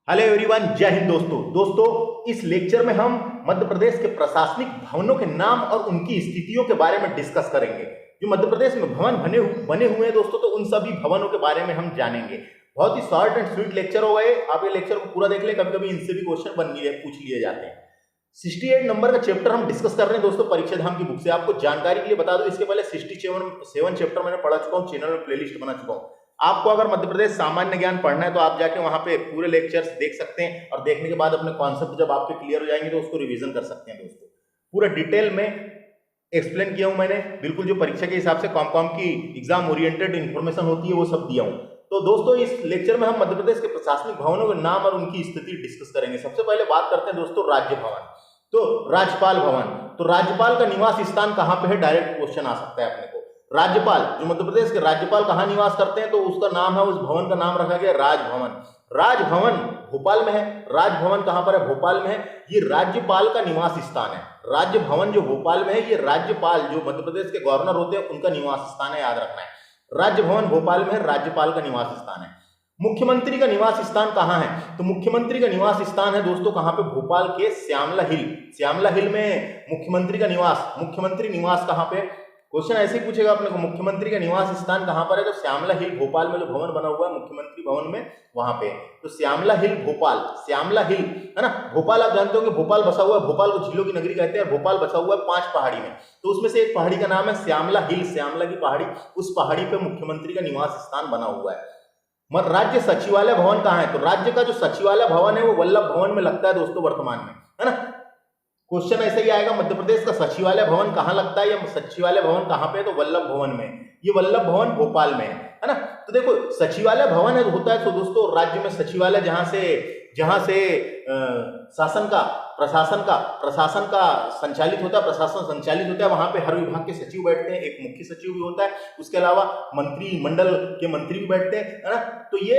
Hello everyone, जय हिंद दोस्तों। इस लेक्चर में हम मध्य प्रदेश के प्रशासनिक भवनों के नाम और उनकी स्थितियों के बारे में डिस्कस करेंगे। जो मध्य प्रदेश में भवन बने हुए हैं दोस्तों, तो उन सभी भवनों के बारे में हम जानेंगे। बहुत ही शॉर्ट एंड स्वीट लेक्चर हो गए। आप ये लेक्चर को पूरा देख ले, कभी कभी इनसे भी क्वेश्चन पूछ लिए जाते हैं। 68 नंबर का चैप्टर हम डिस्कस कर रहे हैं दोस्तों, परीक्षा धाम की बुक से। आपको जानकारी के लिए बता दूं, इसके पहले 67 चैप्टर मैंने पढ़ा चुका हूँ, चैनल में प्लेलिस्ट बना चुका हूँ। आपको अगर मध्य प्रदेश सामान्य ज्ञान पढ़ना है तो आप जाके वहां पे पूरे लेक्चर्स देख सकते हैं, और देखने के बाद अपने कॉन्सेप्ट जब आपके क्लियर हो जाएंगे तो उसको रिवीजन कर सकते हैं दोस्तों। पूरा डिटेल में एक्सप्लेन किया हूं मैंने, बिल्कुल जो परीक्षा के हिसाब से कॉम की एग्जाम ओरिएंटेड इंफॉर्मेशन होती है वो सब दिया हूं। तो दोस्तों, इस लेक्चर में हम मध्य प्रदेश के प्रशासनिक भवनों के नाम और उनकी स्थिति डिस्कस करेंगे। सबसे पहले बात करते हैं दोस्तों राज्य भवन। तो राज्यपाल भवन, तो राज्यपाल का निवास स्थान कहां पे है, डायरेक्ट क्वेश्चन आ सकता है अपने को। राज्यपाल, जो मध्य प्रदेश के राज्यपाल कहां निवास करते हैं, तो उसका नाम है, उस भवन का नाम रखा गया राजभवन। राजभवन भोपाल में है। राजभवन कहां पर है, भोपाल में है। ये राज्यपाल का निवास स्थान है। राज्य भवन जो भोपाल में है, ये राज्यपाल जो मध्य प्रदेश के गवर्नर होते हैं उनका निवास स्थान है, याद रखना है। राज्य भवन भोपाल में है, राज्यपाल का निवास स्थान है। मुख्यमंत्री का निवास स्थान कहां है, तो मुख्यमंत्री का निवास स्थान है दोस्तों कहां पे, भोपाल के श्यामला हिल। श्यामला हिल में मुख्यमंत्री का निवास, मुख्यमंत्री निवास कहां पे, क्वेश्चन ऐसे ही पूछेगा अपने को, मुख्यमंत्री का निवास स्थान कहां पर है, तो श्यामला हिल भोपाल में जो भवन बना हुआ है मुख्यमंत्री भवन में, वहां पे। तो श्यामला हिल भोपाल, श्यामला हिल है ना। भोपाल आप जानते हो कि भोपाल बसा हुआ है, भोपाल को झीलों की नगरी कहते हैं, भोपाल बसा हुआ है 5 पहाड़ी में। तो उसमें से एक पहाड़ी का नाम है श्यामला हिल, श्यामला की पहाड़ी। उस पहाड़ी पे मुख्यमंत्री का निवास स्थान बना हुआ है। मगर राज्य सचिवालय भवन कहां है, तो राज्य का जो सचिवालय भवन है वो वल्लभ भवन में लगता है दोस्तों वर्तमान में, है ना। क्वेश्चन ऐसे ही आएगा, मध्य प्रदेश का सचिवालय भवन कहां लगता है, या सचिवालय भवन कहां पे है, तो वल्लभ भवन में। ये वल्लभ भवन भोपाल में है ना। तो देखो, सचिवालय भवन है होता है तो दोस्तों राज्य में सचिवालय जहां से प्रशासन का संचालित होता है, प्रशासन संचालित होता है, वहां पे हर विभाग के सचिव बैठते हैं, एक मुख्य सचिव भी होता है, उसके अलावा मंत्रिमंडल के मंत्री भी बैठते हैं, है ना। तो ये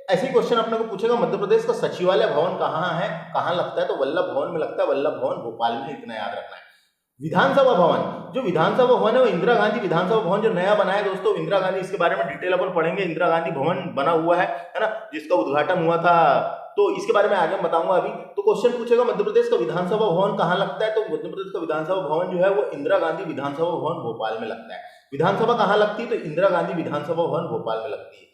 ऐसे क्वेश्चन अपने को पूछेगा, मध्य प्रदेश का सचिवालय भवन कहाँ है, कहाँ लगता है, तो वल्लभ भवन में लगता है, वल्लभ भवन भोपाल में, इतना याद रखना है। विधानसभा भवन, जो विधानसभा भवन है वो इंदिरा गांधी विधानसभा भवन जो नया बना है दोस्तों, इंदिरा गांधी, इसके बारे में डिटेल अपन पढ़ेंगे। इंदिरा गांधी भवन बना हुआ है ना, जिसका उद्घाटन हुआ था, तो इसके बारे में आगे बताऊंगा अभी। तो क्वेश्चन पूछेगा मध्य प्रदेश का विधानसभा भवन कहाँ लगता है, तो मध्य प्रदेश का विधानसभा भवन जो है वो इंदिरा गांधी विधानसभा भवन भोपाल में लगता है। विधानसभा कहाँ लगती है, तो इंदिरा गांधी विधानसभा भवन भोपाल में लगती है।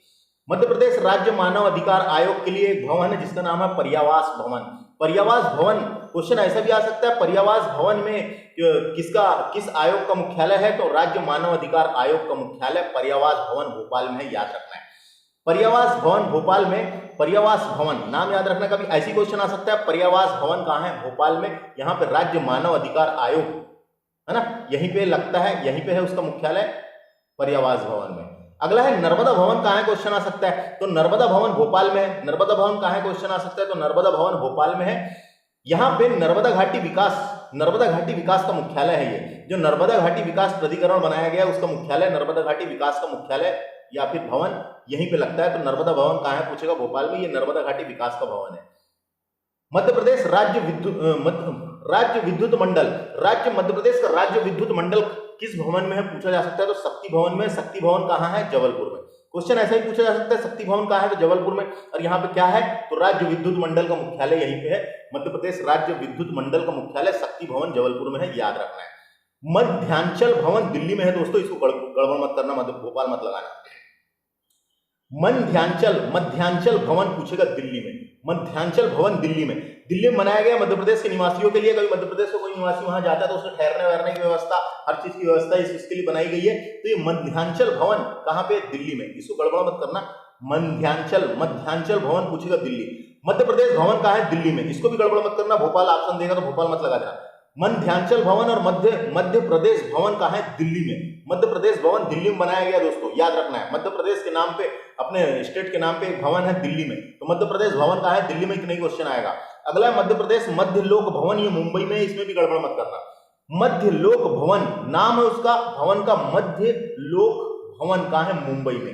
मध्य प्रदेश राज्य मानव अधिकार आयोग के लिए एक भवन है जिसका नाम है पर्यावास भवन। पर्यावास भवन, क्वेश्चन ऐसा भी आ सकता है, पर्यावास भवन में किस आयोग का मुख्यालय है, तो राज्य मानव अधिकार आयोग का मुख्यालय पर्यावास भवन भोपाल में है, याद रखना है। पर्यावास भवन भोपाल में, पर्यावास भवन नाम याद रखना, कभी ऐसी क्वेश्चन आ सकता है, पर्यावास भवन कहाँ है, भोपाल में। यहाँ पे राज्य मानव अधिकार आयोग है ना, यहीं पे लगता है, यहीं पे है उसका मुख्यालय, पर्यावास भवन में। अगला है नर्मदा भवन कहाँ है, क्वेश्चन आ सकता है, तो नर्मदा भवन भोपाल में है। नर्मदा भवन कहाँ है, क्वेश्चन आ सकता है, तो नर्मदा भवन भोपाल में है। यहाँ पे नर्मदा घाटी विकास का मुख्यालय है। ये जो नर्मदा घाटी विकास प्राधिकरण बनाया गया उसका मुख्यालय, नर्मदा घाटी विकास का मुख्यालय या फिर भवन यहीं पे लगता है। तो नर्मदा भवन कहाँ है पूछेगा, भोपाल में। ये नर्मदा घाटी विकास का भवन है। मध्य प्रदेश राज्य विद्युत मंडल, मध्य प्रदेश का राज्य विद्युत मंडल किस भवन में है पूछा जा सकता है, तो शक्ति भवन में। शक्ति भवन कहाँ है, जबलपुर में। क्वेश्चन ऐसा ही पूछा जा सकता है, शक्ति भवन कहाँ है, तो जबलपुर में। और यहाँ पे क्या है, तो राज्य विद्युत मंडल का मुख्यालय यहीं पे है। मध्य प्रदेश राज्य विद्युत मंडल का मुख्यालय शक्ति भवन जबलपुर में है, याद रखना है। मध्यांचल भवन दिल्ली में है दोस्तों, इसको गड़बड़ मत करना, भोपाल मत लगाना। मध्यांचल भवन पूछेगा दिल्ली में। मध्यांचल भवन दिल्ली में बनाया गया मध्य प्रदेश के निवासियों के लिए। कभी मध्य प्रदेश का कोई निवासी वहां जाता है तो उसमें ठहरने वहरने की व्यवस्था, हर चीज की व्यवस्था इसके लिए बनाई गई है। तो ये मध्यांचल भवन कहाँ पे, दिल्ली में, इसको गड़बड़ मत करना। मध्यांचल भवन पूछेगा दिल्ली। मध्य प्रदेश भवन कहाँ है, दिल्ली में, इसको भी गड़बड़ मत करना। भोपाल ऑप्शन देगा तो भोपाल मत लगा देना। मध्यांचल भवन और मध्य प्रदेश भवन कहाँ है, दिल्ली में। मध्य प्रदेश भवन दिल्ली में बनाया गया दोस्तों, याद रखना है। मध्य प्रदेश के नाम पे, अपने स्टेट के नाम पे एक भवन है दिल्ली में, तो मध्य प्रदेश भवन कहाँ है, दिल्ली में। इतना ही क्वेश्चन आएगा। अगला है मध्य प्रदेश मध्य लोक भवन, ये मुंबई में, इसमें भी गड़बड़ मत करना। मध्य लोक भवन नाम है उसका भवन का, मध्य लोक भवन कहाँ है, मुंबई में।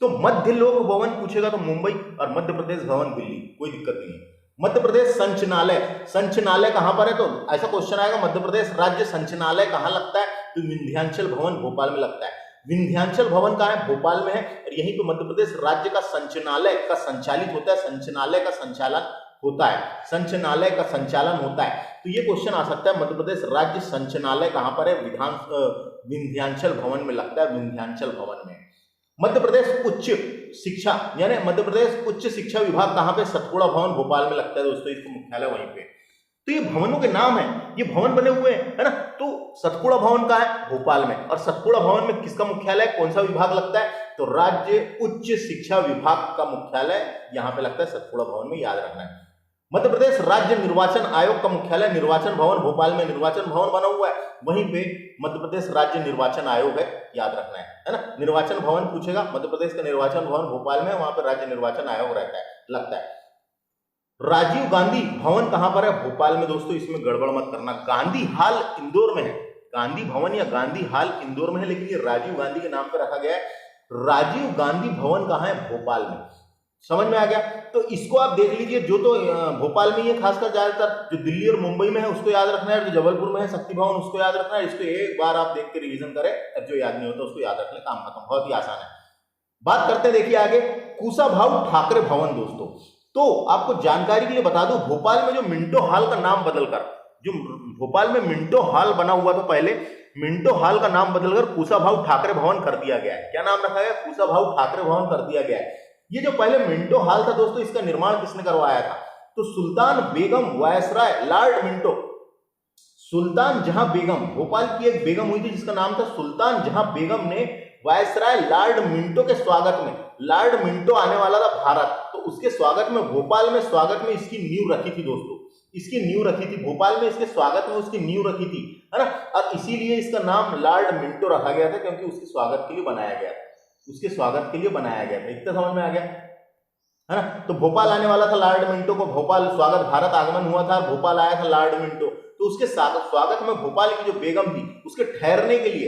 तो मध्य लोक भवन पूछेगा तो मुंबई, और मध्य प्रदेश भवन दिल्ली, कोई दिक्कत नहीं है। मध्य प्रदेश संचनालय कहां पर है, तो ऐसा क्वेश्चन आएगा, मध्य प्रदेश राज्य संचनालय कहां लगता है, तो विंध्याचल भवन भोपाल में लगता है। विंध्याचल भवन कहाँ है? भोपाल में है, और यहीं पे मध्य प्रदेश राज्य का संचालय का संचालित होता है, संचालय का संचालन होता है, संचालय का संचालन होता है। तो ये क्वेश्चन आ सकता है, मध्य प्रदेश राज्य संचालय कहाँ पर है? विंध्याचल भवन में लगता है, विंध्याचल भवन में। मध्य प्रदेश उच्च शिक्षा यानी मध्य प्रदेश उच्च शिक्षा विभाग कहाँ पे? सतपुड़ा भवन भोपाल में लगता है दोस्तों, इसका मुख्यालय वहीं पे। तो ये भवनों के नाम है, ये भवन बने हुए हैं, है ना। तो सतपुड़ा भवन का है? भोपाल में। और सतपुड़ा भवन में किसका मुख्यालय, कौन सा विभाग लगता है? तो राज्य उच्च शिक्षा विभाग का मुख्यालय यहाँ पे लगता है, सतपुड़ा भवन में, याद रखना है। मध्य प्रदेश राज्य निर्वाचन आयोग का मुख्यालय निर्वाचन भवन भोपाल में, निर्वाचन भवन बना हुआ है, वहीं पे मध्य प्रदेश राज्य निर्वाचन आयोग है, याद रखना है ना। निर्वाचन भवन पूछेगा, मध्य प्रदेश का निर्वाचन भवन भोपाल में, वहां पर राज्य निर्वाचन आयोग रहता है, लगता है। राजीव गांधी भवन कहां पर है? भोपाल में दोस्तों, इसमें गड़बड़ मत करना। गांधी हाल इंदौर में है, गांधी भवन या गांधी हाल इंदौर में है, लेकिन ये राजीव गांधी के नाम पर रखा गया है। राजीव गांधी भवन कहां है? भोपाल में। समझ में आ गया? तो इसको आप देख लीजिए, जो तो भोपाल में ही है खासकर, ज्यादातर जो दिल्ली और मुंबई में है उसको याद रखना है, जो जबलपुर में है शक्ति भवन उसको याद रखना है। इसको एक बार आप देख के रिवीजन करें, जो याद नहीं होता उसको याद रखने, काम खत्म, बहुत ही आसान है। बात करते हैं, देखिए आगे, कुशाभाऊ ठाकरे भवन दोस्तों। तो आपको जानकारी के लिए बता दूं, भोपाल में जो मिंटो हॉल का नाम बदलकर, जो भोपाल में मिंटो हॉल बना हुआ था पहले, मिंटो हॉल का नाम बदलकर कुशाभाऊ ठाकरे भवन कर दिया गया है। क्या नाम रखा गया? कुशाभाऊ ठाकरे भवन कर दिया गया है। ये जो पहले मिंटो हॉल था दोस्तों, इसका निर्माण किसने करवाया था? तो सुल्तान बेगम वायसराय लॉर्ड मिंटो, सुल्तान जहां बेगम, भोपाल की एक बेगम हुई थी जिसका नाम था सुल्तान जहां बेगम ने वायसराय लॉर्ड मिंटो के स्वागत में, लॉर्ड मिंटो आने वाला था भारत, तो उसके स्वागत में, भोपाल में स्वागत में इसकी नींव रखी थी दोस्तों, इसकी नींव रखी थी भोपाल में, इसके स्वागत में उसकी नींव रखी थी, है ना। और इसीलिए इसका नाम लॉर्ड मिंटो रखा गया था, क्योंकि उसके स्वागत के लिए बनाया गया था, उसके स्वागत के लिए बनाया गया था। इतना समझ में आ गया, है ना। तो भोपाल आने वाला था लॉर्ड मिंटो को, भोपाल स्वागत, भारत आगमन हुआ था, भोपाल आया था लॉर्ड मिंटो, तो उसके स्वागत में भोपाल की जो बेगम थी उसके ठहरने के लिए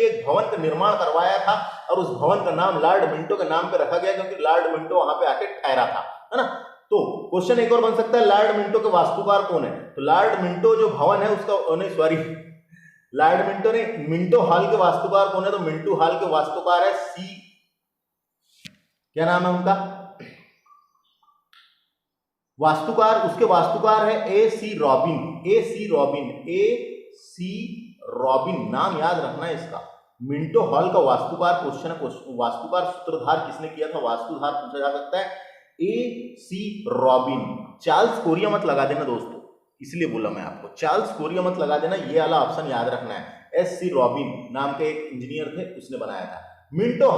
एक भवन का निर्माण करवाया था, और उस भवन का नाम लॉर्ड मिंटो के नाम पे रखा गया, क्योंकि लॉर्ड मिंटो वहां पे आके ठहरा था, है ना। तो क्वेश्चन एक और बन सकता है, लॉर्ड मिंटो के वास्तुकार कौन है? तो लॉर्ड मिंटो जो भवन है उसका, नहीं सॉरी, लॉर्ड मिंटो ने, मिंटो हॉल के वास्तुकार कौन है? तो मिंटो हॉल के वास्तुकार है क्या नाम है उनका वास्तुकार? उसके वास्तुकार है ए.सी. Robin, AC. रॉबिन, नाम याद रखना है इसका। मिंटो हॉल का वास्तुकार क्वेश्चन है, वास्तुकार सूत्रधार किसने किया था? वास्तुधार पूछा जा सकता है, ए.सी. रॉबिन। चार्ल्स कोरिया मत लगा देना दोस्तों, इसलिए बोला मैं आपको, चार्ल्स कोरिया मत लगा देना, ये वाला ऑप्शन याद रखना है। एस.सी. रॉबिन नाम के एक इंजीनियर थे, उसने बनाया था। मिंटो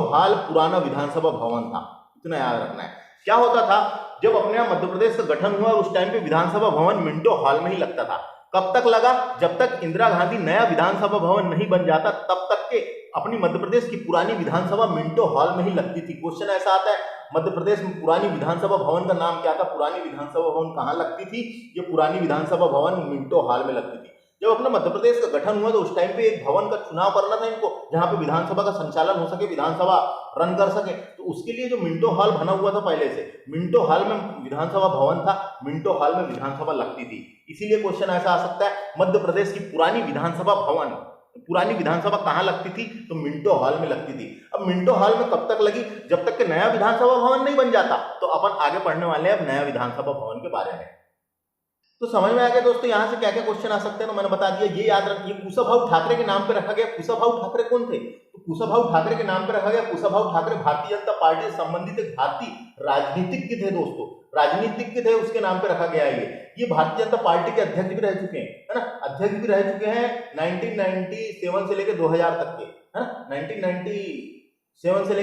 हॉल पुराना विधानसभा भवन था, इतना याद रखना है। क्या होता था, जब अपने यहाँ मध्य प्रदेश का गठन हुआ उस टाइम पे विधानसभा भवन मिंटो हॉल में ही लगता था। कब तक लगा? जब तक इंदिरा गांधी नया विधानसभा भवन नहीं बन जाता, तब तक के अपनी मध्य प्रदेश की पुरानी विधानसभा मिंटो हॉल में ही लगती थी। क्वेश्चन ऐसा आता है, मध्य प्रदेश में पुरानी विधानसभा भवन का नाम क्या था? पुरानी विधानसभा भवन कहाँ लगती थी? ये पुरानी विधानसभा भवन मिंटो हॉल में लगती थी। जब अपना मध्य प्रदेश का गठन हुआ तो उस टाइम पे एक भवन का चुनाव करना था इनको, जहां पे विधानसभा का संचालन हो सके, विधानसभा रन कर सके, तो उसके लिए जो मिंटो हॉल बना हुआ था पहले से, मिंटो हॉल में विधानसभा भवन था, मिंटो हॉल में विधानसभा लगती थी। इसीलिए क्वेश्चन ऐसा आ सकता है, मध्य प्रदेश की पुरानी विधानसभा भवन, पुरानी विधानसभा कहाँ लगती थी? तो मिंटो हॉल में लगती थी। अब मिंटो हॉल में कब तक लगी? जब तक कि नया विधानसभा भवन नहीं बन जाता। तो अपन आगे पढ़ने वाले हैं अब नया विधानसभा भवन के बारे में। तो समझ में आ गया दोस्तों यहाँ से क्या क्या क्वेश्चन आ सकते हैं, तो मैंने बता दिया। ये याद रखिए, कुशाभाऊ ठाकरे के नाम पे रखा गया। कुशाभाऊ ठाकरे कौन थे? तो कुशाभाऊ ठाकरे के नाम पे रखा गया। कुशाभाऊ ठाकरे भारतीय जनता पार्टी से संबंधित एक भारतीय राजनीतिज्ञ थे दोस्तों, राजनीतिज्ञ थे, उसके नाम पे रखा गया है ये भारतीय जनता पार्टी के अध्यक्ष भी रह चुके हैं, है ना, अध्यक्ष भी रह चुके हैं 1997 से लेकर 2000 तक के, है ना, 1997 से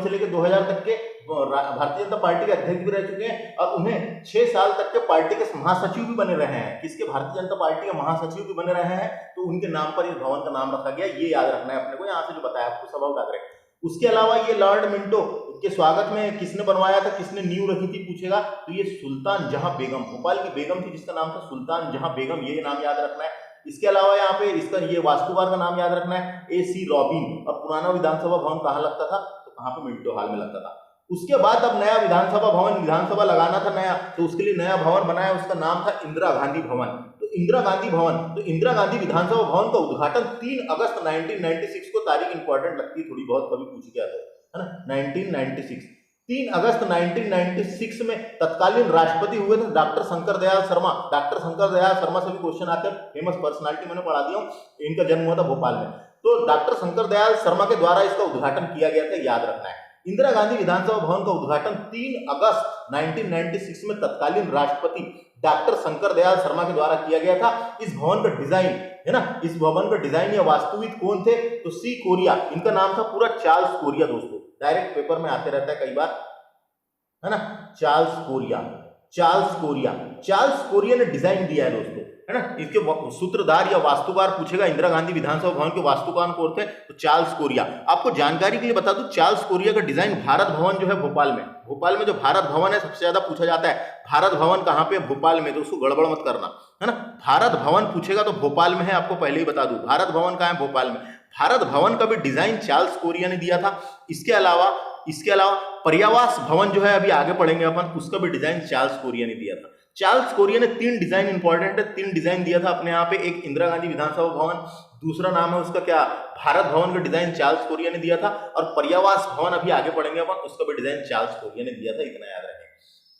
लेकर 2000 तक के भारतीय जनता पार्टी के अध्यक्ष भी रह चुके हैं, और उन्हें 6 साल तक के पार्टी के महासचिव भी बने रहे हैं। किसके? भारतीय जनता पार्टी के महासचिव भी बने रहे हैं, तो उनके नाम पर इस भवन का नाम रखा गया। ये याद रखना है अपने को, यहाँ से जो बताया आपको कुशाभाऊ ठाकरे। उसके अलावा ये लॉर्ड मिंटो के स्वागत में किसने बनवाया था, किसने नींव रखी थी पूछेगा, तो ये सुल्तान जहां बेगम, भोपाल की बेगम थी जिसका नाम था सुल्तान जहां बेगम, ये नाम याद रखना है। इसके अलावा यहाँ पे इसका ये वास्तुकार का नाम याद रखना है, ए.सी. रॉबिन। और पुराना विधानसभा भवन कहाँ लगता था? तो कहाँ पे? मिंटो हॉल में लगता था। उसके बाद अब नया विधानसभा भवन, विधानसभा लगाना था नया, तो उसके लिए नया भवन बनाया, उसका नाम था इंदिरा गांधी भवन। तो इंदिरा गांधी भवन, तो इंदिरा गांधी विधानसभा भवन का उद्घाटन 3 अगस्त 1996 को, तारीख इंपॉर्टेंट लगती है थोड़ी बहुत, कभी पूछ गया तो, है ना, 1996, 3 अगस्त 1996 में तत्कालीन राष्ट्रपति हुए थे डॉक्टर शंकर दयाल शर्मा। डॉक्टर शंकर दयाल शर्मा से भी क्वेश्चन आते हैं, फेमस पर्सनालिटी, मैंने पढ़ा दिया हूँ, इनका जन्म हुआ था भोपाल में। तो डॉक्टर शंकर दयाल शर्मा के द्वारा इसका उद्घाटन किया गया था, याद रखना है। इंदिरा गांधी विधानसभा भवन का उद्घाटन 3 अगस्त 1996 में तत्कालीन राष्ट्रपति डॉक्टर शंकर दयाल शर्मा के द्वारा किया गया था। इस भवन का डिजाइन, है ना, इस भवन का डिजाइन या वास्तुविद कौन थे? तो सी कोरिया, इनका नाम था पूरा चार्ल्स कोरिया। दोस्तों डायरेक्ट पेपर में आते रहता है कई बार, है ना, Charles Korea, Charles Korea, Charles Korea ने डिजाइन दिया है दोस्तों, है ना। इसके सूत्रधार या वास्तुकार पूछेगा इंदिरा गांधी विधानसभा भवन के वास्तुकार कौन थे? तो चार्ल्स कोरिया। आपको जानकारी के लिए बता दूं, चार्ल्स कोरिया का डिजाइन भारत भवन जो है भोपाल में जो भारत भवन है, सबसे ज्यादा पूछा जाता है भारत भवन कहाँ पे? भोपाल में, तो उसको गड़बड़ मत करना, है ना। भारत भवन पूछेगा तो भोपाल में है, आपको पहले ही बता दूं, भारत भवन कहाँ है? भोपाल में। भारत भवन का भी डिजाइन चार्ल्स कोरिया ने दिया था। इसके अलावा पर्यावास भवन जो है, अभी आगे पढ़ेंगे अपन, उसका भी डिजाइन चार्ल्स कोरिया ने दिया था। चार्ल्स कोरिया ने 3 डिजाइन, इंपॉर्टेंट है, 3 डिजाइन दिया था अपने यहाँ पे। एक इंदिरा गांधी विधानसभा भवन, दूसरा नाम है उसका क्या? भारत भवन का डिजाइन चार्ल्स कोरिया ने दिया था, और पर्यावास भवन अभी आगे पढ़ेंगे अपन, उसका भी डिजाइन चार्ल्स कोरिया ने दिया था, इतना याद रखें।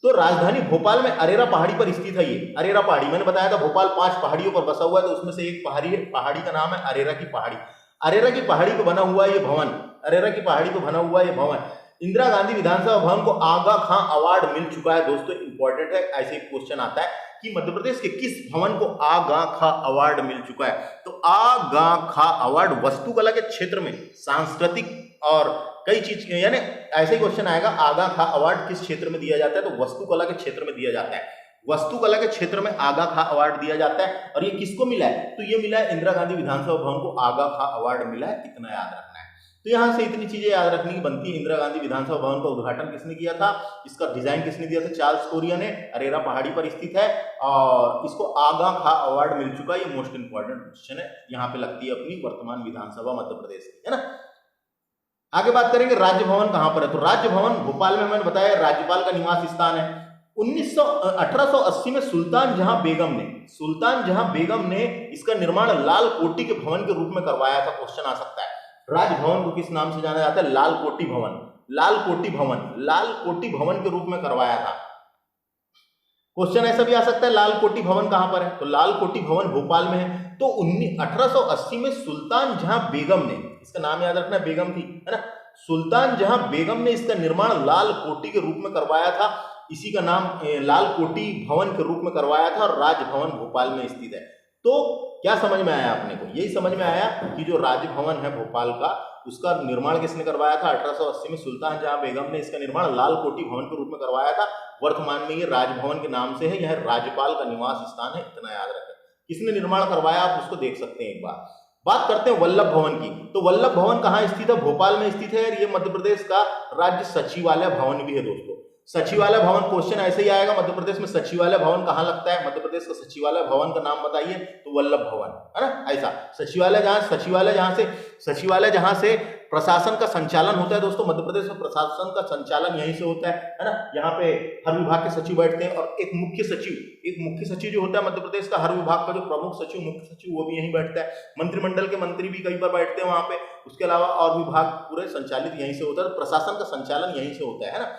तो राजधानी भोपाल में अरेरा पहाड़ी पर स्थित है ये। अरेरा पहाड़ी, मैंने बताया था भोपाल 5 पहाड़ियों पर बसा हुआ है, तो उसमें से एक पहाड़ी का नाम है अरेरा की पहाड़ी। अरेरा की पहाड़ी पर बना हुआ है ये भवन, अरेरा की पहाड़ी पर बना हुआ है ये भवन। इंदिरा गांधी विधानसभा भवन को आगा खां अवार्ड मिल चुका है। दोस्तों इंपॉर्टेंट है, ऐसे एक क्वेश्चन आता है कि मध्य प्रदेश के किस भवन को आगा खां अवार्ड मिल चुका है? तो आगा खां अवार्ड वास्तुकला के क्षेत्र में, सांस्कृतिक और कई चीज, यानी ऐसे ही क्वेश्चन आएगा, आगा खां अवार्ड किस क्षेत्र में दिया जाता है? तो वास्तुकला के क्षेत्र में दिया जाता है। वास्तुकला के क्षेत्र में आगा खां अवार्ड दिया जाता है। और ये किसको मिला है? तो ये मिला है इंदिरा गांधी विधानसभा भवन को आगा खां अवार्ड मिला है, इतना याद रखना है। तो यहां से इतनी चीजें याद रखने की बनती है। इंदिरा गांधी विधानसभा भवन का उद्घाटन किसने किया था? इसका डिजाइन किसने दिया था? चार्ल्स कोरिया ने। अरेरा पहाड़ी पर स्थित है और इसको आगा खां अवार्ड मिल चुका है। ये मोस्ट इंपॉर्टेंट क्वेश्चन है, यहाँ पे लगती है अपनी वर्तमान विधानसभा मध्य प्रदेश की, है ना। आगे बात करेंगे राज्य भवन कहां पर है? तो राज्य भवन भोपाल में, मैंने बताया राज्यपाल का निवास स्थान है। 1880 में सुल्तान जहां बेगम ने इसका निर्माण लाल कोटी के भवन के रूप में करवाया था। क्वेश्चन आ सकता है, राजभवन को किस नाम से जाना जाता है? लाल कोटी भवन, लाल कोटी भवन के रूप में करवाया था। क्वेश्चन ऐसा भी आ सकता है, लाल कोटी भवन कहां पर है? तो लाल कोटी भवन भोपाल में है। तो 1880 में सुल्तान जहां बेगम ने, इसका नाम याद रखना, बेगम थी, है ना, सुल्तान जहां बेगम ने इसका निर्माण लाल कोटी के रूप में करवाया था। इसी का नाम लाल कोटी भवन के रूप में करवाया था और राजभवन भोपाल में स्थित है। तो क्या समझ में आया अपने को? यही समझ में आया कि जो राजभवन है भोपाल का, उसका निर्माण किसने करवाया था? 1880 में सुल्तान जहां बेगम ने इसका निर्माण लाल कोटी भवन के रूप में करवाया था। वर्तमान में ये राजभवन के नाम से है, यह राज्यपाल का निवास स्थान है, इतना याद रखें। किसने निर्माण करवाया आप उसको देख सकते हैं एक बार। बात करते हैं वल्लभ भवन की। तो वल्लभ भवन कहाँ स्थित है? भोपाल में स्थित है। ये मध्य प्रदेश का राज्य सचिवालय भवन भी है दोस्तों। सचिवालय भवन क्वेश्चन ऐसे ही आएगा, मध्य प्रदेश में सचिवालय भवन कहाँ लगता है? मध्य प्रदेश का सचिवालय भवन का नाम बताइए, तो वल्लभ भवन, है ना। ऐसा सचिवालय जहां से प्रशासन का संचालन होता है दोस्तों। मध्य प्रदेश में प्रशासन का संचालन यहीं से होता है ना। यहाँ पे हर विभाग के सचिव बैठते हैं और एक मुख्य सचिव जो होता है मध्य प्रदेश का, हर विभाग का जो प्रमुख सचिव, मुख्य सचिव, वो भी यहीं बैठता है। मंत्रिमंडल के मंत्री भी कई बार बैठते हैं वहां पे। उसके अलावा और विभाग पूरे संचालित यहीं से होता है, प्रशासन का संचालन यहीं से होता है ना।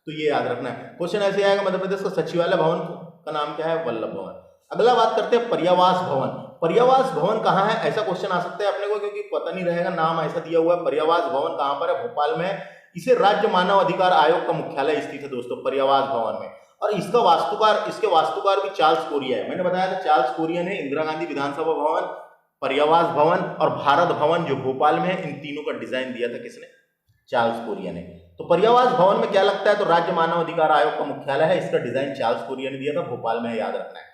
तो ये याद रखना है। क्वेश्चन ऐसे आएगा, मध्य प्रदेश का सचिवालय भवन का नाम क्या है? वल्लभ भवन। अगला बात करते हैं पर्यावास भवन। पर्यावास भवन कहाँ है? ऐसा क्वेश्चन आ सकता है अपने को, क्योंकि पता नहीं रहेगा, नाम ऐसा दिया हुआ है। पर्यावास भवन कहाँ पर है? भोपाल में। इसे राज्य मानव अधिकार आयोग का मुख्यालय स्थित है दोस्तों, पर्यावास भवन में। और इसके वास्तुकार भी चार्ल्स कोरिया है। मैंने बताया था चार्ल्स कोरिया ने इंदिरा गांधी विधानसभा भवन, पर्यावास भवन और भारत भवन जो भोपाल में है, इन तीनों का डिजाइन दिया था किसने? चार्ल्स कोरिया ने। तो पर्यावास भवन में क्या लगता है? तो राज्य मानव अधिकार आयोग का मुख्यालय है। इसका डिजाइन चार्ल्स कोरिया ने दिया था, भोपाल में है, याद रखना है।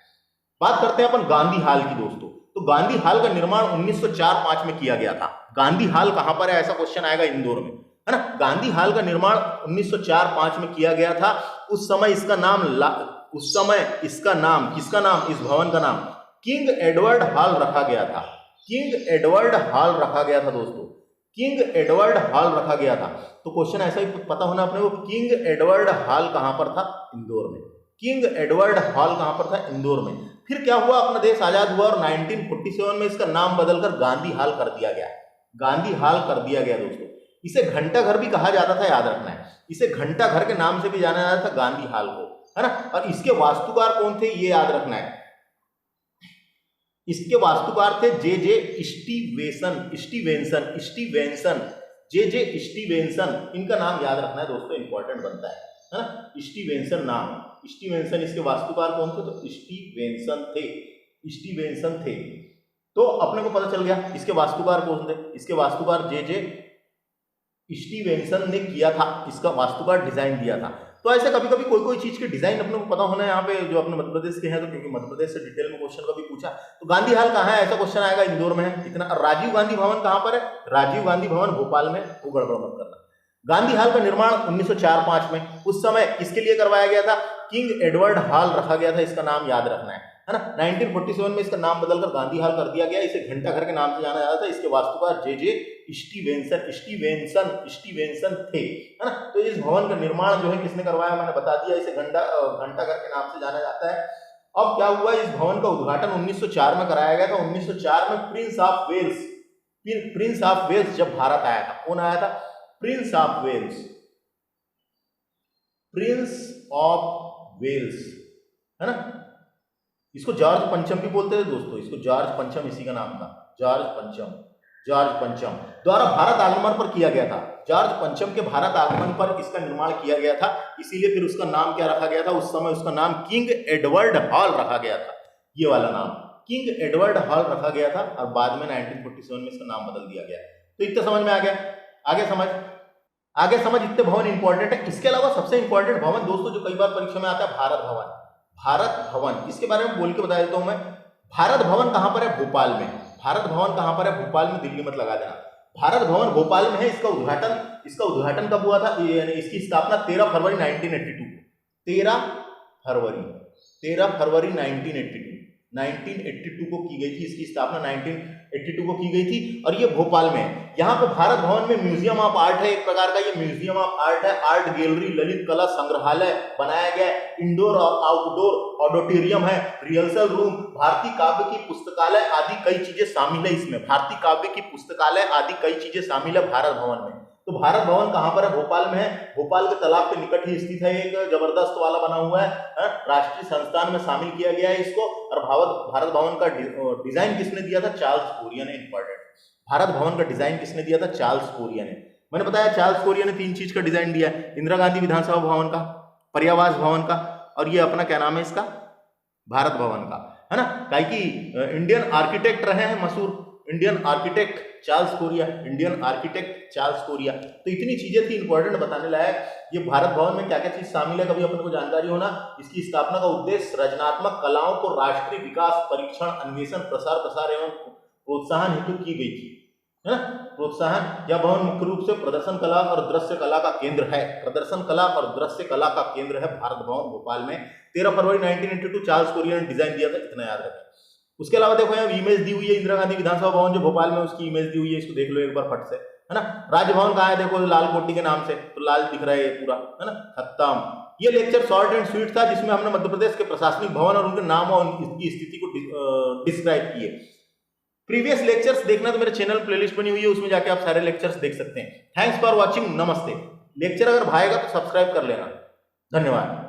बात करते हैं अपन गांधी हाल की दोस्तों। तो गांधी हाल का निर्माण 1904-05 में किया गया था। गांधी हाल कहां पर है? ऐसा क्वेश्चन आएगा, इंदौर में, है ना। गांधी हाल का निर्माण 1904-05 में किया गया था। उस समय इसका नाम किसका नाम, इस भवन का नाम किंग एडवर्ड हॉल रखा गया था। किंग एडवर्ड हॉल रखा गया था दोस्तों, किंग एडवर्ड हॉल रखा गया था। तो क्वेश्चन ऐसा ही पता होना अपने को, किंग एडवर्ड हॉल कहां पर था? इंदौर में। किंग एडवर्ड हॉल कहां पर था? इंदौर में। फिर क्या हुआ, अपना देश आजाद हुआ और 1947 में इसका नाम बदलकर गांधी हाल कर दिया गया। गांधी हाल कर दिया गया दोस्तों। इसे घंटा घर भी कहा जाता था, याद रखना है, इसे घंटा घर के नाम से भी जाना जाता था गांधी हाल को, है ना। और इसके वास्तुकार कौन थे ये याद रखना है, इसके वास्तुकार थे जे जे स्टीवेंसन, जे जे स्टीवेंसन, इनका नाम याद रखना है दोस्तों, इंपॉर्टेंट बनता है ना। स्टीवेंसन नाम, स्टीवेंसन इसके वास्तुकार कौन थे, तो स्टीवेंसन थे। तो अपने को पता चल गया इसके वास्तुकार कौन थे, इसके वास्तुकार जे जे स्टीवेंसन ने किया था, इसका वास्तुकार डिजाइन दिया था। तो ऐसे कभी कभी कोई कोई चीज के डिजाइन अपने को पता होना है यहाँ पे, जो अपने मध्य प्रदेश के हैं, तो क्योंकि मध्य प्रदेश से डिटेल में क्वेश्चन कभी पूछा तो गांधी हाल कहाँ है ऐसा क्वेश्चन आएगा, इंदौर में है इतना। राजीव गांधी भवन कहाँ पर है, राजीव गांधी भवन भोपाल में, वो गड़बड़ मत करना। गांधी हाल का निर्माण 1904-5 में उस समय किसके लिए करवाया गया था, किंग एडवर्ड हॉल रखा गया था, इसका नाम याद रखना है ना। 1947 में इसका नाम बदलकर गांधी हाल कर दिया गया, इसे घंटा घर के नाम से जाना जाता था। इसके वास्तुकार जे जे स्टीवेंसन थे, है ना। तो इस भवन का निर्माण जो है किसने करवाया, मैंने बता दिया, इसे घंटा घर के नाम से जाना जाता है। अब क्या हुआ, इस भवन का उद्घाटन 1904 में कराया गया था। 1904 में प्रिंस ऑफ वेल्स जब भारत आया था, कौन आया था, प्रिंस ऑफ वेल्स, है ना। इसको जॉर्ज पंचम भी बोलते थे दोस्तों, इसको जॉर्ज पंचम इसी का नाम था, जॉर्ज पंचम द्वारा भारत आगमन पर किया गया था। जॉर्ज पंचम के भारत आगमन पर इसका निर्माण किया गया था, इसीलिए फिर उसका नाम क्या रखा गया था, उस समय उसका नाम किंग एडवर्ड हॉल रखा गया था, ये वाला नाम किंग एडवर्ड हॉल रखा गया था। और बाद में 1947 में इसका नाम बदल दिया गया। तो इतना समझ में आ गया, आगे समझ इतने भवन इंपॉर्टेंट है। इसके अलावा सबसे इंपॉर्टेंट भवन दोस्तों जो कई बार परीक्षा में आता है, भारत भवन, इसके बारे में बोल के बता देता हूं मैं। भारत भवन कहां पर है, भोपाल में। भारत भवन कहां पर है, भोपाल में, दिल्ली मत लगा देना। भारत भवन भोपाल में है। इसका उद्घाटन कब हुआ था, यानी इसकी स्थापना 13 फरवरी 1982 को की गई थी। इसकी स्थापना 1982 को की गई थी और ये भोपाल में है। यहाँ पे भारत भवन में म्यूजियम ऑफ आर्ट है, एक प्रकार का ये म्यूजियम ऑफ आर्ट है, आर्ट गैलरी, ललित कला संग्रहालय बनाया गया है, इंडोर और आउटडोर ऑडिटोरियम है, रिहर्सल रूम, भारतीय काव्य की पुस्तकालय आदि कई चीजें शामिल है इसमें। भारतीय काव्य की पुस्तकालय आदि कई चीजें शामिल है भारत भवन में। तो भारत भवन कहां पर है, भोपाल में है। भोपाल के तालाब के निकट ही स्थित है, एक जबरदस्त वाला बना हुआ है, राष्ट्रीय संस्थान में शामिल किया गया है इसको। और भारत भवन का डिजाइन किसने दिया था, चार्ल्स कोरिया ने। इंपॉर्टेंट, भारत भवन का डिजाइन किसने दिया था, चार्ल्स कोरिया ने। मैंने बताया चार्ल्स कोरिया ने 3 चीज का डिजाइन दिया है, इंदिरा गांधी विधानसभा भवन का, पर्यावास भवन का, और ये अपना क्या नाम है इसका, भारत भवन का, है ना। काहे कि इंडियन आर्किटेक्ट रहे हैं मशहूर, इंडियन आर्किटेक्ट चार्ल्स कोरिया। तो इतनी चीजें थी इंपॉर्टेंट बताने लायक। ये भारत भवन में क्या क्या चीज शामिल है, कभी अपन को जानकारी होना। इसकी स्थापना का उद्देश्य रचनात्मक कलाओं को राष्ट्रीय विकास, परीक्षण, अन्वेषण, प्रसार एवं प्रोत्साहन हेतु की गई थी, है ना। प्रोत्साहन, यह भवन मुख्य रूप से प्रदर्शन कला और दृश्य कला का केंद्र है। भारत भवन भोपाल में 13 फरवरी 1982 चार्ल्स कोरिया ने डिजाइन दिया था, इतना याद रखें। उसके अलावा देखो यहाँ इमेज दी हुई है, इंदिरा गांधी विधानसभा भवन जो भोपाल में, उसकी इमेज दी हुई है, इसको देख लो एक बार फट से, है ना। राजभवन कहाँ है, देखो लाल कोटी के नाम से, तो लाल दिख रहा है ये पूरा, है ना। खत्म। ये लेक्चर शॉर्ट एंड स्वीट था, जिसमें हमने मध्य प्रदेश के प्रशासनिक भवन और उनके नाम और उनकी स्थिति को डिस्क्राइब किए। प्रीवियस लेक्चर्स देखना तो मेरे चैनल प्लेलिस्ट बनी हुई है, उसमें जाके आप सारे लेक्चर्स देख सकते हैं। थैंक्स फॉर वॉचिंग, नमस्ते। लेक्चर अगर भाएगा तो सब्सक्राइब कर लेना, धन्यवाद।